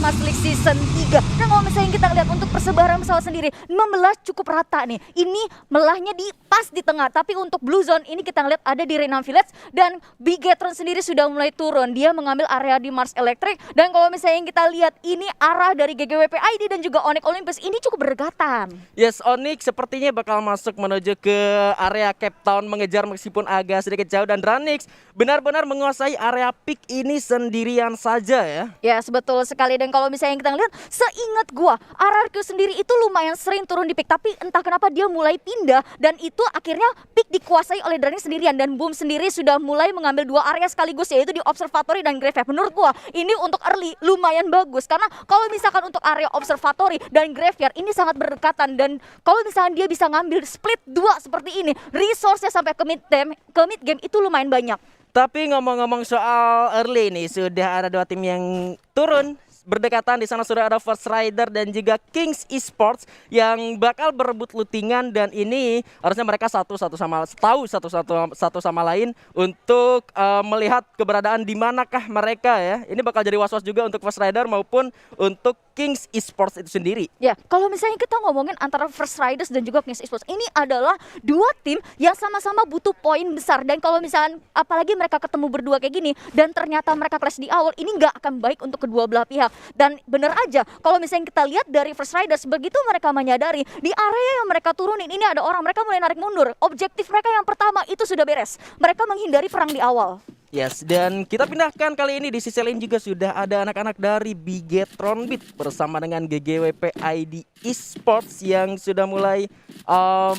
Mas League Season 3. Nah kalau misalnya kita lihat untuk persebaran pesawat sendiri, memelah cukup rata nih. Ini melahnya di pas di tengah, tapi untuk Blue Zone ini kita lihat ada di Renam Village dan Bigetron sendiri sudah mulai turun. Dia mengambil area di Mars Electric dan kalau misalnya kita lihat ini arah dari GGWP ID dan juga Onyx Olympus ini cukup berdekatan. Yes, Onyx sepertinya bakal masuk menuju ke area Cape Town mengejar meskipun agak sedikit jauh dan Ranix benar-benar menguasai area peak ini sendirian saja ya. Ya, betul sekali. Dan kalau misalnya kita lihat, seingat gua, RRQ sendiri itu lumayan sering turun di pick, tapi entah kenapa dia mulai pindah dan itu akhirnya pick dikuasai oleh Dranix sendirian dan Boom sendiri sudah mulai mengambil dua area sekaligus yaitu di Observatory dan Graveyard. Menurut gua ini untuk early lumayan bagus karena kalau misalkan untuk area Observatory dan Graveyard ini sangat berdekatan dan kalau misalkan dia bisa ngambil split dua seperti ini, resource-nya sampai ke mid game itu lumayan banyak. Tapi ngomong-ngomong soal early nih, sudah ada dua tim yang turun berdekatan. Di sana sudah ada First Rider dan juga Kings Esports yang bakal berebut lootingan dan ini harusnya mereka satu sama lain untuk melihat keberadaan di manakah mereka ya. Ini bakal jadi was-was juga untuk First Rider maupun untuk Kings Esports itu sendiri. Ya, kalau misalnya kita ngomongin antara First Riders dan juga Kings Esports, ini adalah dua tim yang sama-sama butuh poin besar. Dan kalau misalnya apalagi mereka ketemu berdua kayak gini dan ternyata mereka clash di awal, ini nggak akan baik untuk kedua belah pihak. Dan bener aja, kalau misalnya kita lihat dari First Riders, begitu mereka menyadari di area yang mereka turunin ini ada orang, mereka mulai narik mundur. Objektif mereka yang pertama itu sudah beres. Mereka menghindari perang di awal. Yes, dan kita pindahkan kali ini di sisi lain juga sudah ada anak-anak dari Bigetron Beat bersama dengan GGWP ID Esports yang sudah mulai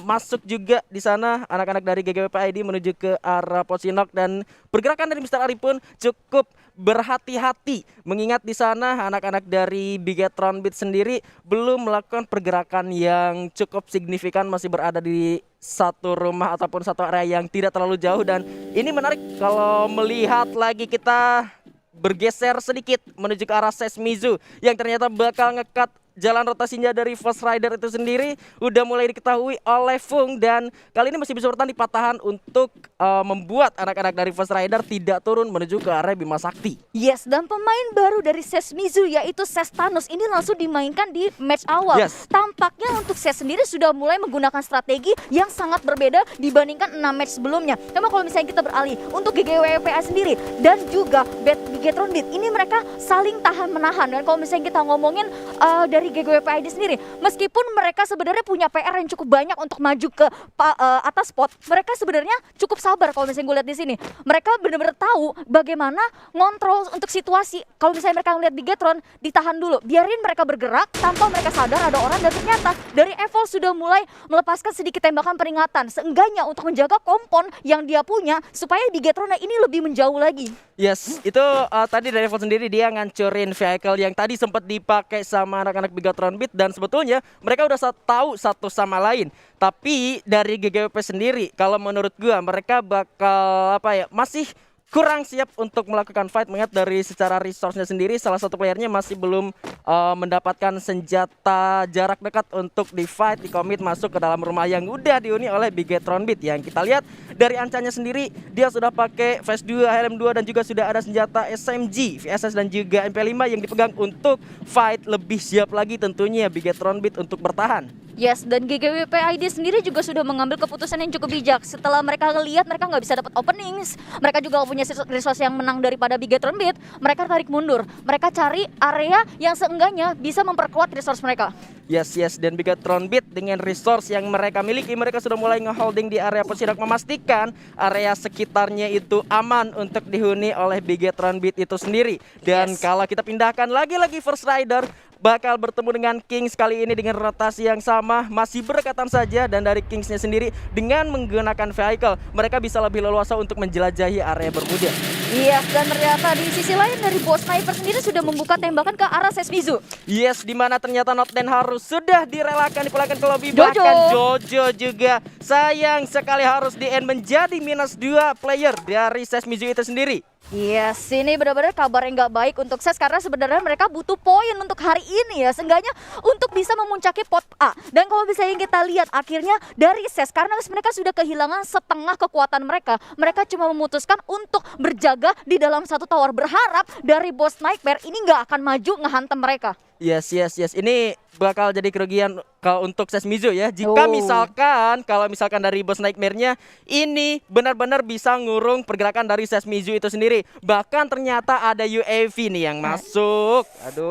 masuk juga di sana. Anak-anak dari GGWP ID menuju ke arah Posinok dan pergerakan dari Mr. Ari pun cukup berhati-hati mengingat di sana anak-anak dari Bigetron Beat sendiri belum melakukan pergerakan yang cukup signifikan, masih berada di satu rumah ataupun satu area yang tidak terlalu jauh. Dan ini menarik kalau melihat lagi kita bergeser sedikit menuju ke arah Sesmizu yang ternyata bakal ngekat jalan rotasinya dari First Rider itu sendiri udah mulai diketahui oleh Fung dan kali ini masih bisa bertahan di patahan untuk membuat anak-anak dari First Rider tidak turun menuju ke area Bima Sakti. Yes, dan pemain baru dari Sesmizu yaitu Sestanus ini langsung dimainkan di match awal. Yes. Tampaknya untuk Ses sendiri sudah mulai menggunakan strategi yang sangat berbeda dibandingkan 6 match sebelumnya. Cuma kalau misalnya kita beralih untuk GGWPA sendiri dan juga Bigetron Beat, ini mereka saling tahan menahan. Dan kalau misalnya kita ngomongin dari GGWP ID sendiri, meskipun mereka sebenarnya punya PR yang cukup banyak untuk maju ke atas spot, mereka sebenarnya cukup sabar. Kalau misalnya gue lihat di sini, mereka benar-benar tahu bagaimana ngontrol untuk situasi. Kalau misalnya mereka ngeliat Bigetron, ditahan dulu, biarin mereka bergerak tanpa mereka sadar ada orang, dan ternyata dari Evol sudah mulai melepaskan sedikit tembakan peringatan, seenggaknya untuk menjaga kompon yang dia punya supaya Bigetron ini lebih menjauh lagi. Yes, itu tadi dari Evol sendiri dia ngancurin vehicle yang tadi sempat dipakai sama anak-anak Bigetron Beat dan sebetulnya mereka udah tahu satu sama lain. Tapi dari GGWP sendiri kalau menurut gua mereka bakal masih kurang siap untuk melakukan fight mengingat dari secara resource-nya sendiri salah satu playernya masih belum mendapatkan senjata jarak dekat untuk di fight, di commit masuk ke dalam rumah yang udah dihuni oleh Bigetron Beat. Yang kita lihat dari ancanya sendiri dia sudah pakai Phase 2, HLM2 dan juga sudah ada senjata SMG, VSS dan juga MP5 yang dipegang untuk fight. Lebih siap lagi tentunya Bigetron Beat untuk bertahan. Yes, dan GGWP ID sendiri juga sudah mengambil keputusan yang cukup bijak. Setelah mereka ngelihat mereka nggak bisa dapat openings, mereka juga punya resource yang menang daripada Bigetron Beat, mereka tarik mundur. Mereka cari area yang seenggaknya bisa memperkuat resource mereka. Yes, dan Bigetron Beat dengan resource yang mereka miliki, mereka sudah mulai ngeholding di area Posidok, memastikan area sekitarnya itu aman untuk dihuni oleh Bigetron Beat itu sendiri. Dan kalau kita pindahkan lagi-lagi First Rider bakal bertemu dengan Kings kali ini dengan rotasi yang sama, masih berdekatan saja. Dan dari Kingsnya sendiri dengan menggunakan vehicle mereka bisa lebih leluasa untuk menjelajahi area Bermuda. Iya, dan ternyata di sisi lain dari Boss Sniper sendiri sudah membuka tembakan ke arah Sesmizu. Yes, dimana ternyata Not Den harus sudah direlakan dipulangkan ke lobby. Jojo. Bahkan Jojo juga sayang sekali harus di-end menjadi -2 player dari Sesmizu itu sendiri. Yes, ini benar-benar kabar yang nggak baik untuk Ses karena sebenarnya mereka butuh poin untuk hari ini ya, seenggaknya untuk bisa memuncaki pot A. Dan kalau misalnya kita lihat akhirnya dari Ses karena mereka sudah kehilangan setengah kekuatan mereka, mereka cuma memutuskan untuk berjaga berjaga di dalam satu tower, berharap dari Boss Nightmare ini nggak akan maju ngehantem mereka. Yes. Ini bakal jadi kerugian kalau untuk Sesmizu ya. Jika kalau misalkan dari Boss Nightmare-nya ini benar-benar bisa ngurung pergerakan dari Sesmizu itu sendiri. Bahkan ternyata ada UAV nih yang masuk. Aduh,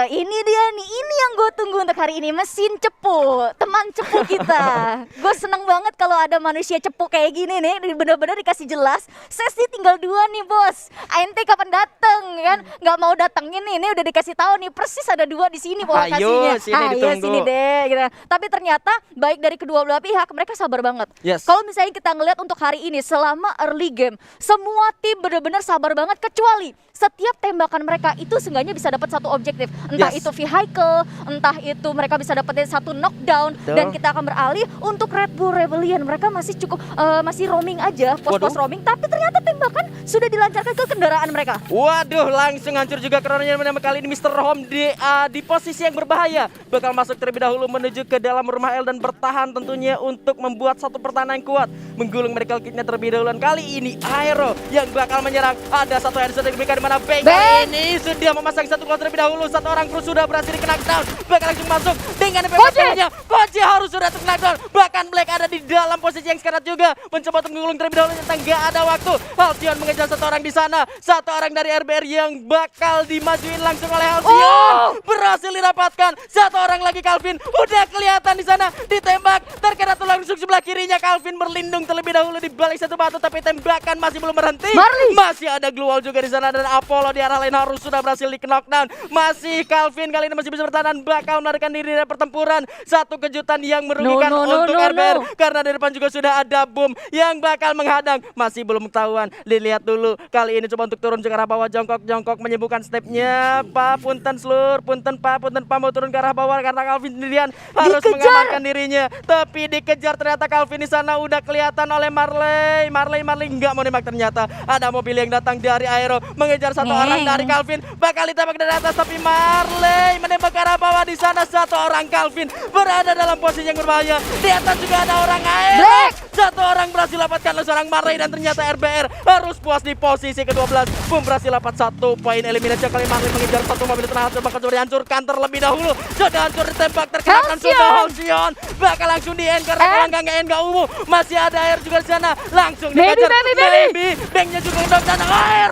ini dia nih, ini yang gue tunggu untuk hari ini, mesin cepu, teman cepu kita. Gue seneng banget kalau ada manusia cepu kayak gini nih, benar-benar dikasih jelas. Sesi tinggal 2 nih bos. ANT kapan dateng kan? Nggak mau datengin nih, ini udah dikasih tahu nih persis ada 2 di sini lokasinya. Sini ditunggu. Sini deh gitu. Tapi ternyata baik dari kedua belah pihak mereka sabar banget. Yes. Kalau misalnya kita ngelihat untuk hari ini selama early game, semua tim benar-benar sabar banget kecuali setiap tembakan mereka itu seenggaknya bisa dapat satu objektif. Entah itu vehicle, entah itu mereka bisa dapetin satu knockdown. Dan kita akan beralih untuk Red Bull Rebellion. Mereka masih cukup masih roaming aja, pos-pos roaming, tapi ternyata tembakan sudah dilancarkan ke kendaraan mereka. Waduh, langsung hancur juga keronanya. Kali ini Mr. Home di posisi yang berbahaya, bakal masuk terlebih dahulu menuju ke dalam rumah L dan bertahan tentunya untuk membuat satu pertahanan yang kuat, menggulung medical kitnya terlebih dahulu. Kali ini Aero yang bakal menyerang. Ada satu headshot yang diberikan di mana Bang ini sudah memasang satu gol terlebih dahulu. Satu orang kru sudah berhasil di knockdown, bakal langsung masuk dengan PPP-nya. Koji harus sudah knockdown. Bahkan Black ada di dalam posisi yang sekarat juga, mencoba untuk menggulung terlebih dahulu, ternyata nggak ada waktu. Halcyon mengejar satu orang di sana, satu orang dari RBR yang bakal dimajuin langsung oleh Halcyon. Berhasil didapatkan. Satu orang lagi Calvin udah kelihatan di sana, ditembak, terkena tulang rusuk sebelah kirinya. Calvin berlindung terlebih dahulu di balik satu batu, tapi tembakan masih belum berhenti. Masih ada Glue Wall juga di sana, dan Apollo di arah lain harus sudah berhasil di knockdown. Masih Calvin kali ini masih bisa bertahan, bakal melarikan diri dari pertempuran. Satu kejutan yang merugikan untuk RBR karena di depan juga sudah ada Boom yang bakal menghadang. Masih belum ketahuan, dilihat dulu. Kali ini coba untuk turun ke arah bawah, jongkok menyembuhkan stepnya. Punten slur, punten pa mau turun ke arah bawah karena Calvin sendirian harus mengamankan dirinya. Tapi dikejar ternyata Calvin di sana udah kelihatan oleh Marley nggak mau nembak, ternyata ada mobil yang datang dari Aero mengejar satu orang dari Calvin, bakal ditembak dari atas, tapi Marley menembak ke arah bawah. Di sana satu orang Calvin berada dalam posisi yang berbahaya. Di atas juga ada orang Aero. Satu orang berhasil dapatkan oleh seorang Marley, dan ternyata RBR harus puas di posisi ke-12. Boom berhasil dapat 1 poin eliminasi. Kali Marley mengejar satu mobil tengah, bakal coba dihancurkan terlebih dahulu. Sudah hancur ditembak, terkenakan sudah Halcyon. Bakal langsung di-end karena kalau nggak nggak ungu. Masih ada Air juga di sana. Langsung dikejar. Baby. Banknya juga udah di sana. Air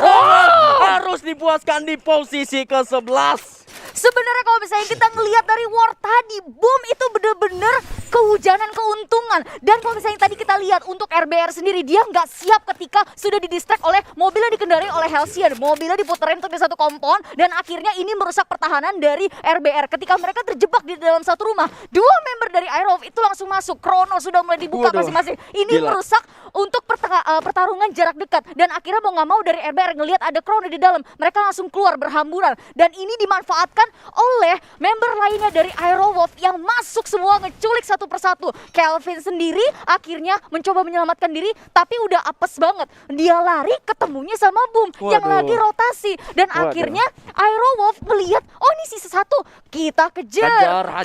harus dipuaskan di posisi ke-11. Sebenarnya kalau misalnya kita ngelihat dari war tadi, Boom itu bener-bener kehujanan keuntungan. Dan kalau misalnya tadi kita lihat untuk RBR sendiri, dia nggak siap ketika sudah didistract oleh mobilnya dikendarai oleh Halcyon. Mobilnya diputerin untuk di satu kompon, dan akhirnya ini merusak pertahanan dari RBR. Ketika mereka terjebak di dalam satu rumah, 2 member dari Aerolf itu langsung masuk. Chrono sudah mulai dibuka masing-masing. Ini merusak untuk pertarungan jarak dekat. Dan akhirnya mau nggak mau dari RBR ngelihat ada Chrono di dalam, mereka langsung keluar berhamburan. Dan ini dimanfaatkan oleh member lainnya dari Aerowolf yang masuk semua ngeculik satu persatu. Calvin sendiri akhirnya mencoba menyelamatkan diri, tapi udah apes banget. Dia lari ketemunya sama Boom yang lagi rotasi. Dan akhirnya Aerowolf melihat, oh ini sisa satu, kita kejar.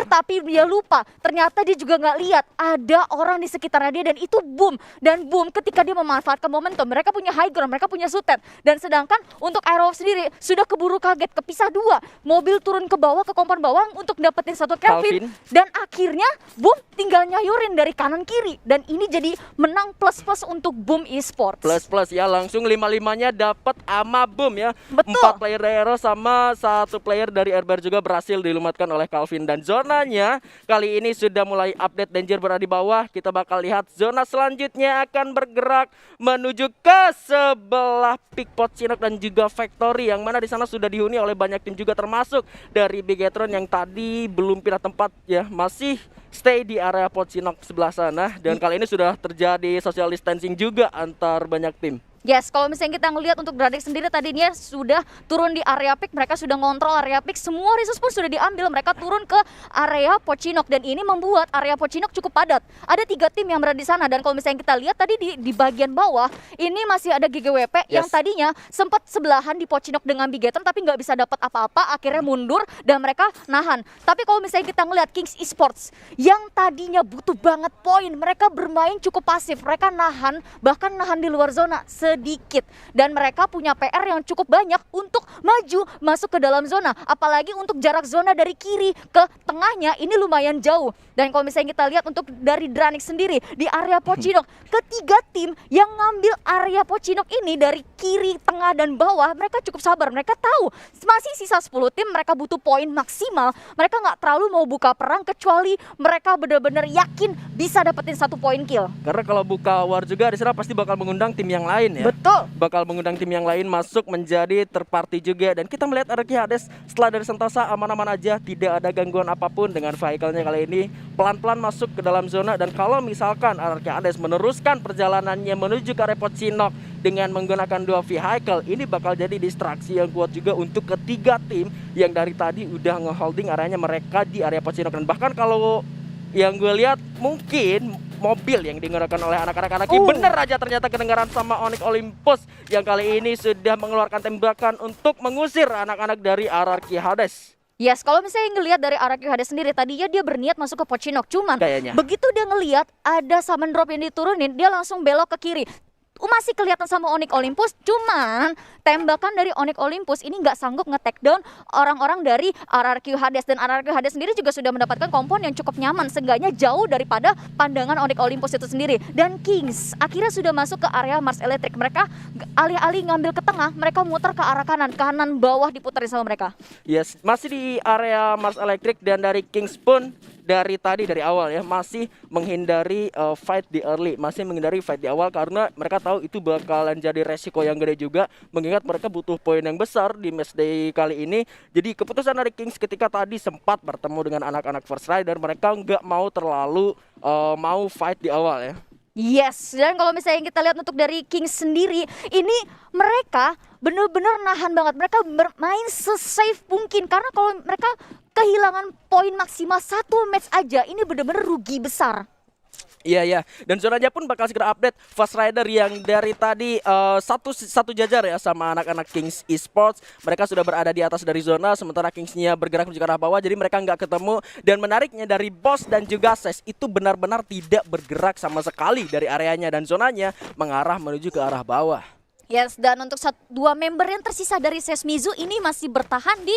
Tapi dia lupa. Ternyata dia juga nggak lihat ada orang di sekitarnya dia, dan itu Boom. Dan Boom ketika dia memanfaatkan momentum, mereka punya high ground, mereka punya sutet. Dan sedangkan untuk Aerowolf sendiri sudah keburu kaget, kepisah 2. Mobil turun ke bawah, ke kompon bawah untuk dapetin satu Calvin. Dan akhirnya Boom tinggal nyayurin dari kanan kiri. Dan ini jadi menang plus-plus untuk Boom Esports. Plus ya, langsung 5-5-nya dapat ama Boom ya. Betul. 4 player Aero sama 1 player dari RBR juga berhasil dilumatkan oleh Calvin. Dan zonanya kali ini sudah mulai update, Danger berada di bawah. Kita bakal lihat zona selanjutnya akan bergerak menuju ke sebelah Pickpot Chinook dan juga Factory, yang mana di sana sudah dihuni oleh banyak tim juga, termasuk dari Bigetron yang tadi belum pindah tempat ya, masih stay di area Pocinok sebelah sana. Dan kali ini sudah terjadi social distancing juga antar banyak tim. Yes, kalau misalnya kita ngelihat untuk Gradek sendiri tadinya sudah turun di area pick, mereka sudah ngontrol area pick, semua resource pun sudah diambil, mereka turun ke area Pocinok, dan ini membuat area Pocinok cukup padat. Ada 3 tim yang berada di sana, dan kalau misalnya kita lihat tadi di bagian bawah ini masih ada GGWP yang tadinya sempat sebelahan di Pocinok dengan Bigetron tapi nggak bisa dapat apa-apa, akhirnya mundur dan mereka nahan. Tapi kalau misalnya kita ngelihat Kings Esports yang tadinya butuh banget poin, mereka bermain cukup pasif, mereka nahan, bahkan nahan di luar zona sedikit. Dan mereka punya PR yang cukup banyak untuk maju masuk ke dalam zona. Apalagi untuk jarak zona dari kiri ke tengahnya ini lumayan jauh. Dan kalau misalnya kita lihat untuk dari Dranik sendiri di area Pochinok, ketiga tim yang ngambil area Pochinok ini dari kiri, tengah, dan bawah, mereka cukup sabar. Mereka tahu masih sisa 10 tim, mereka butuh poin maksimal. Mereka nggak terlalu mau buka perang kecuali mereka benar-benar yakin bisa dapetin 1 poin kill. Karena kalau buka war juga di sana pasti bakal mengundang tim yang lain ya. Betul. Bakal mengundang tim yang lain masuk menjadi third party juga. Dan kita melihat RRQ Hades setelah dari Sentosa aman-aman aja, tidak ada gangguan apapun dengan vehicle-nya kali ini. Pelan-pelan masuk ke dalam zona, dan kalau misalkan RRQ Hades meneruskan perjalanannya menuju ke area Pochinok dengan menggunakan 2 vehicle, ini bakal jadi distraksi yang kuat juga untuk ketiga tim yang dari tadi udah ngeholding areanya mereka di area Pochinok. Dan bahkan kalau yang gue lihat mungkin mobil yang digunakan oleh anak-anak ini bener aja ternyata kedengaran sama Onyx Olympus yang kali ini sudah mengeluarkan tembakan untuk mengusir anak-anak dari RRQ Hades. Yes, kalau misalnya ngelihat dari RRQ Hades sendiri, tadinya dia berniat masuk ke Pochinok, cuman Kayaknya. begitu dia ngelihat ada summon drop yang diturunin, dia langsung belok ke kiri. Masih kelihatan sama Onyx Olympus, cuman tembakan dari Onyx Olympus ini nggak sanggup nge-take down orang-orang dari RRQ Hades. Dan RRQ Hades sendiri juga sudah mendapatkan kompon yang cukup nyaman, seenggaknya jauh daripada pandangan Onyx Olympus itu sendiri. Dan Kings akhirnya sudah masuk ke area Mars Electric. Mereka alih-alih ngambil ke tengah, mereka muter ke arah kanan, kanan bawah diputerin sama mereka. Yes, masih di area Mars Electric, dan dari Kings pun dari awal ya masih menghindari fight di early, masih menghindari fight di awal karena mereka tahu itu bakalan jadi resiko yang gede juga, mengingat mereka butuh poin yang besar di match day kali ini. Jadi keputusan dari Kings ketika tadi sempat bertemu dengan anak-anak First Rider, mereka nggak mau terlalu mau fight di awal ya. Yes, dan kalau misalnya kita lihat untuk dari Kings sendiri, ini mereka bener-bener nahan banget. Mereka bermain se-safe mungkin, karena kalau mereka kehilangan poin maksimal 1 match aja, ini bener-bener rugi besar. Iya, dan zonanya pun bakal segera update. Fast Rider yang dari tadi satu jajar ya sama anak-anak Kings Esports, mereka sudah berada di atas dari zona, sementara Kingsnya bergerak menuju ke arah bawah, jadi mereka nggak ketemu. Dan menariknya dari Boss dan juga Ses itu benar-benar tidak bergerak sama sekali dari areanya, dan zonanya mengarah menuju ke arah bawah. Yes, dan untuk 2 member yang tersisa dari Sesmizu ini masih bertahan di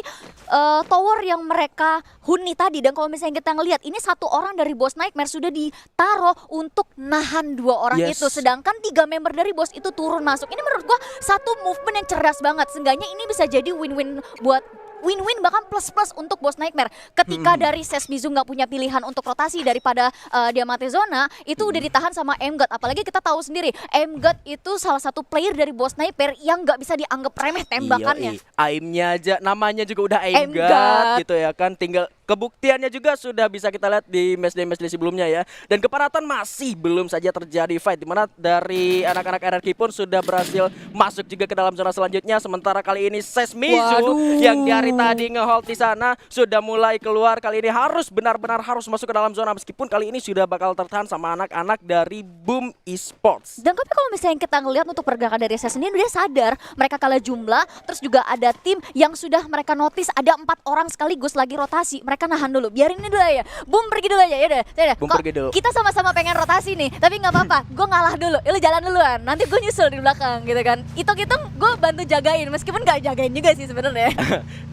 tower yang mereka huni tadi. Dan kalau misalnya kita ngelihat, ini 1 orang dari Boss Nightmare sudah ditaruh untuk nahan 2 orang itu. Sedangkan 3 member dari Boss itu turun masuk. Ini menurut gua satu movement yang cerdas banget. Seenggaknya ini bisa jadi win-win buat win-win, bahkan plus-plus untuk Boss Nightmare. Ketika dari Sesmizu nggak punya pilihan untuk rotasi daripada dia mati zona, itu udah ditahan sama M-God. Apalagi kita tahu sendiri, M-God itu salah satu player dari Boss Nightmare yang nggak bisa dianggap remeh tembakannya. Aimnya aja, namanya juga udah M-God gitu ya kan. Tinggal kebuktiannya juga sudah bisa kita lihat di matchday sebelumnya ya. Dan kepadatan masih belum saja terjadi fight, dimana dari anak-anak RRQ pun sudah berhasil masuk juga ke dalam zona selanjutnya. Sementara kali ini Sesmizu yang dari tadi ngehold di sana sudah mulai keluar. Kali ini harus benar-benar harus masuk ke dalam zona, meskipun kali ini sudah bakal tertahan sama anak-anak dari Boom Esports. Dan tapi kalau misalnya kita ngelihat untuk pergerakan dari Ses sendiri, dia sadar mereka kalah jumlah, terus juga ada tim yang sudah mereka notice ada 4 orang sekaligus lagi rotasi. Mereka nahan dulu, biarin ini dulu ya. Boom pergi dulu aja, yaudah. Boom pergi dulu. Kita sama-sama pengen rotasi nih, tapi nggak apa-apa. Gue ngalah dulu, lu jalan duluan. Nanti gue nyusul di belakang gitu kan. Hitung-hitung gue bantu jagain, meskipun nggak jagain juga sih sebenarnya.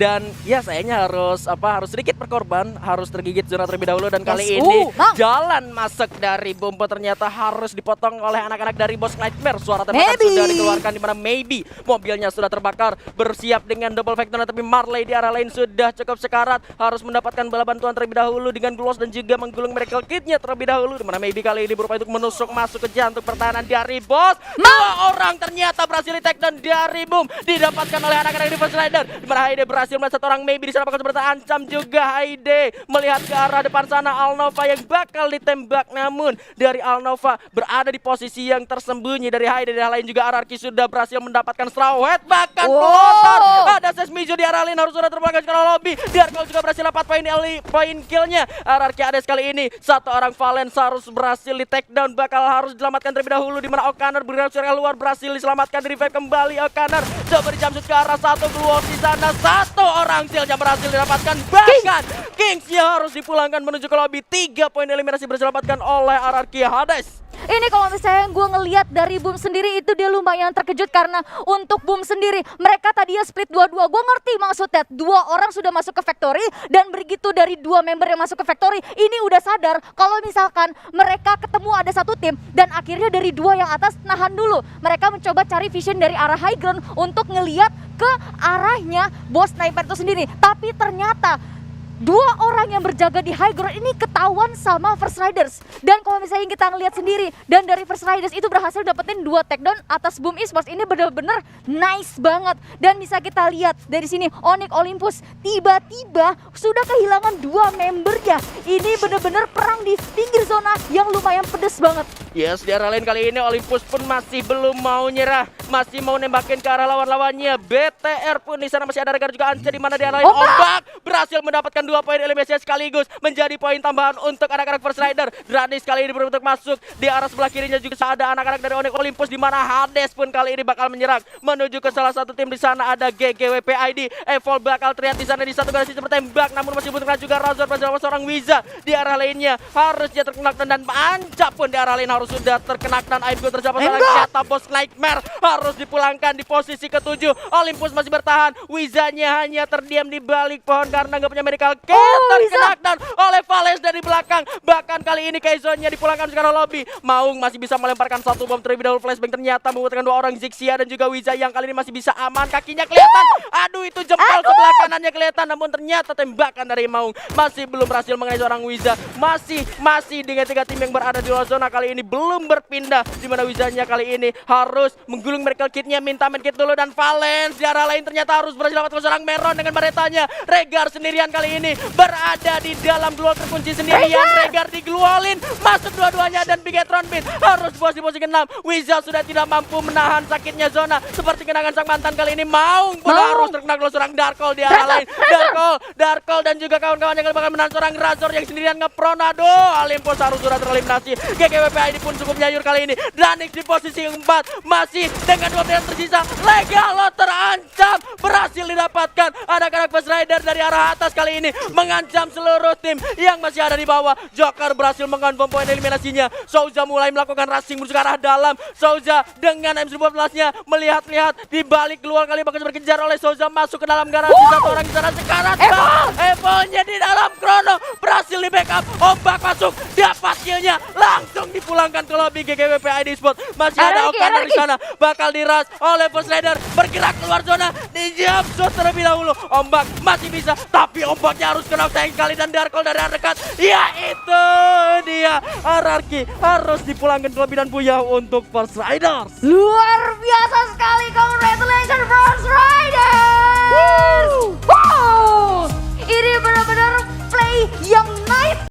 Dan ya sayangnya harus sedikit berkorban, harus tergigit zona terlebih dahulu. Dan kali ini jalan masuk dari Bumpo ternyata harus dipotong oleh anak-anak dari Boss Nightmare. Suara tembakan sudah dikeluarkan, di mana Maybe mobilnya sudah terbakar, bersiap dengan double vector, tapi Marley di arah lain sudah cukup sekarat, harus mendapatkan bala bantuan terlebih dahulu dengan Gloss dan juga menggulung Miracle Kit-nya terlebih dahulu, di mana Maybe kali ini berupaya untuk menusuk masuk ke jantung pertahanan dari Boss. 2 orang ternyata berhasil di take down dari Boom, didapatkan oleh anak-anak di First Rider, di mana Haide berhasil melihat 1 orang Maybe di sana bakal bertancam juga. Haide melihat ke arah depan sana Alnova yang bakal ditembak, namun dari Alnova berada di posisi yang tersembunyi dari Haide. Dari lain juga RRQ sudah berhasil mendapatkan straw head, bahkan motor. Ada Sesmizu di arah lain harus sudah terbakar ke lobby. Darko juga berhasil dapat poin killnya. RRQ Hades kali ini 1 orang Valence harus berhasil di take down, bakal harus diselamatkan terlebih dahulu, di mana Okaner bergerak ke luar, berhasil diselamatkan, di revive kembali Okaner. Coba dijamsut ke arah 1 Gluos di sana, 1 orang yang berhasil didapatkan, bahkan Kingsnya harus dipulangkan menuju ke lobby. 3 poin eliminasi berhasil didapatkan oleh RRQ Hades. Ini kalau misalnya gue ngelihat dari Boom sendiri itu dia lumayan terkejut karena untuk Boom sendiri mereka tadinya split 2-2. Gue ngerti maksudnya, 2 orang sudah masuk ke factory dan begitu dari 2 member yang masuk ke factory ini udah sadar kalau misalkan mereka ketemu ada satu tim dan akhirnya dari 2 yang atas nahan dulu. Mereka mencoba cari vision dari arah high ground untuk ngelihat ke arahnya bos sniper itu sendiri. Tapi ternyata 2 orang yang berjaga di high ground ini ketahuan sama First Riders. Dan kalau misalnya kita ngelihat sendiri, dan dari First Riders itu berhasil dapetin 2 takedown atas Boom Esports. Ini bener-bener nice banget. Dan bisa kita lihat dari sini Onyx Olympus tiba-tiba sudah kehilangan 2 membernya. Ini bener-bener perang di pinggir zona yang lumayan pedes banget. Yes, di arah lain kali ini Olympus pun masih belum mau nyerah, masih mau nembakin ke arah lawan-lawannya. BTR pun di sana masih ada Regar juga Ance, di mana di arah lain Ombak berhasil mendapatkan 2 poin eliminasi sekaligus menjadi poin tambahan untuk anak-anak First Rider. Dranis kali ini berusaha masuk di arah sebelah kirinya juga ada anak-anak dari Onyx Olympus, di mana Hades pun kali ini bakal menyerang menuju ke salah satu tim. Di sana ada GGWP ID. Evol bakal terlihat di sana di satu garis tembak, namun masih butuh juga Razor bersama seorang Wiza. Di arah lainnya harus dia terkena dan Anca pun di arah lain harus sudah terkena dan Aibgo tercapai lagi. Ternyata bos Nightmare harus dipulangkan di posisi ke-7. Olympus masih bertahan. Wizanya hanya terdiam di balik pohon karena nggak punya medical kit. Terkena dan oleh Vales dari belakang. Bahkan kali ini Kaizonya dipulangkan sekarang lobby. Maung masih bisa melemparkan satu bom terlebih dahulu. Flashbang ternyata membutuhkan 2 orang, Zixia dan juga Wiza yang kali ini masih bisa aman. Kakinya kelihatan. Aduh, itu jempol sebelah kanannya kelihatan. Namun ternyata tembakan dari Maung masih belum berhasil mengenai seorang Wiza. Masih dengan 3 tim yang berada di luar zona kali ini belum berpindah, di mana Wizanya kali ini harus menggulung medical kitnya, minta medkit dulu. Dan Valens di arah lain ternyata harus berhasil dapat seorang Meron dengan baretanya. Regar sendirian kali ini berada di dalam glual terkunci sendirian. Regar digluolin, masuk dua-duanya dan Bigetron Beat harus puas di posisi ke-6. Wiza sudah tidak mampu menahan sakitnya zona seperti kenangan sang mantan kali ini. Maung pun harus terkena glual seorang Darkol di arah lain. Darkol dan juga kawan-kawannya yang bakal menahan seorang Razor yang sendirian ngepronado. Olympus harus sudah tereliminasi. GGWP ID pun cukup nyayur kali ini. Danix di posisi 4 masih dengan 2 pilihan tersisa. Legalo terancam berhasil didapatkan. Anak-anak First Rider dari arah atas kali ini mengancam seluruh tim yang masih ada di bawah. Joker berhasil mengonfirm poin eliminasinya. Souza mulai melakukan rushing menuju ke arah dalam. Souza dengan M14-nya melihat-lihat di balik keluar kali bakal berkejar oleh Souza, masuk ke dalam garasi. Satu orang di sana sekarang. Evo-nya di dalam Chrono berhasil di backup. Ombak masuk, dapat killnya, langsung dipulangkan ke lobby GGWP ID Sport. Masih ada Okana di sana, bakal diras oleh First Rider, bergerak keluar zona, dijam shot terlebih dahulu. Ombak masih bisa, tapi ombaknya harus kena sayang sekali dan Darkol dari arah dekat. Ya itu dia, Ararki harus dipulangkan ke lobby dan Buya untuk First Riders. Luar biasa sekali, congratulations First Riders. Wow, ini benar-benar play yang nice.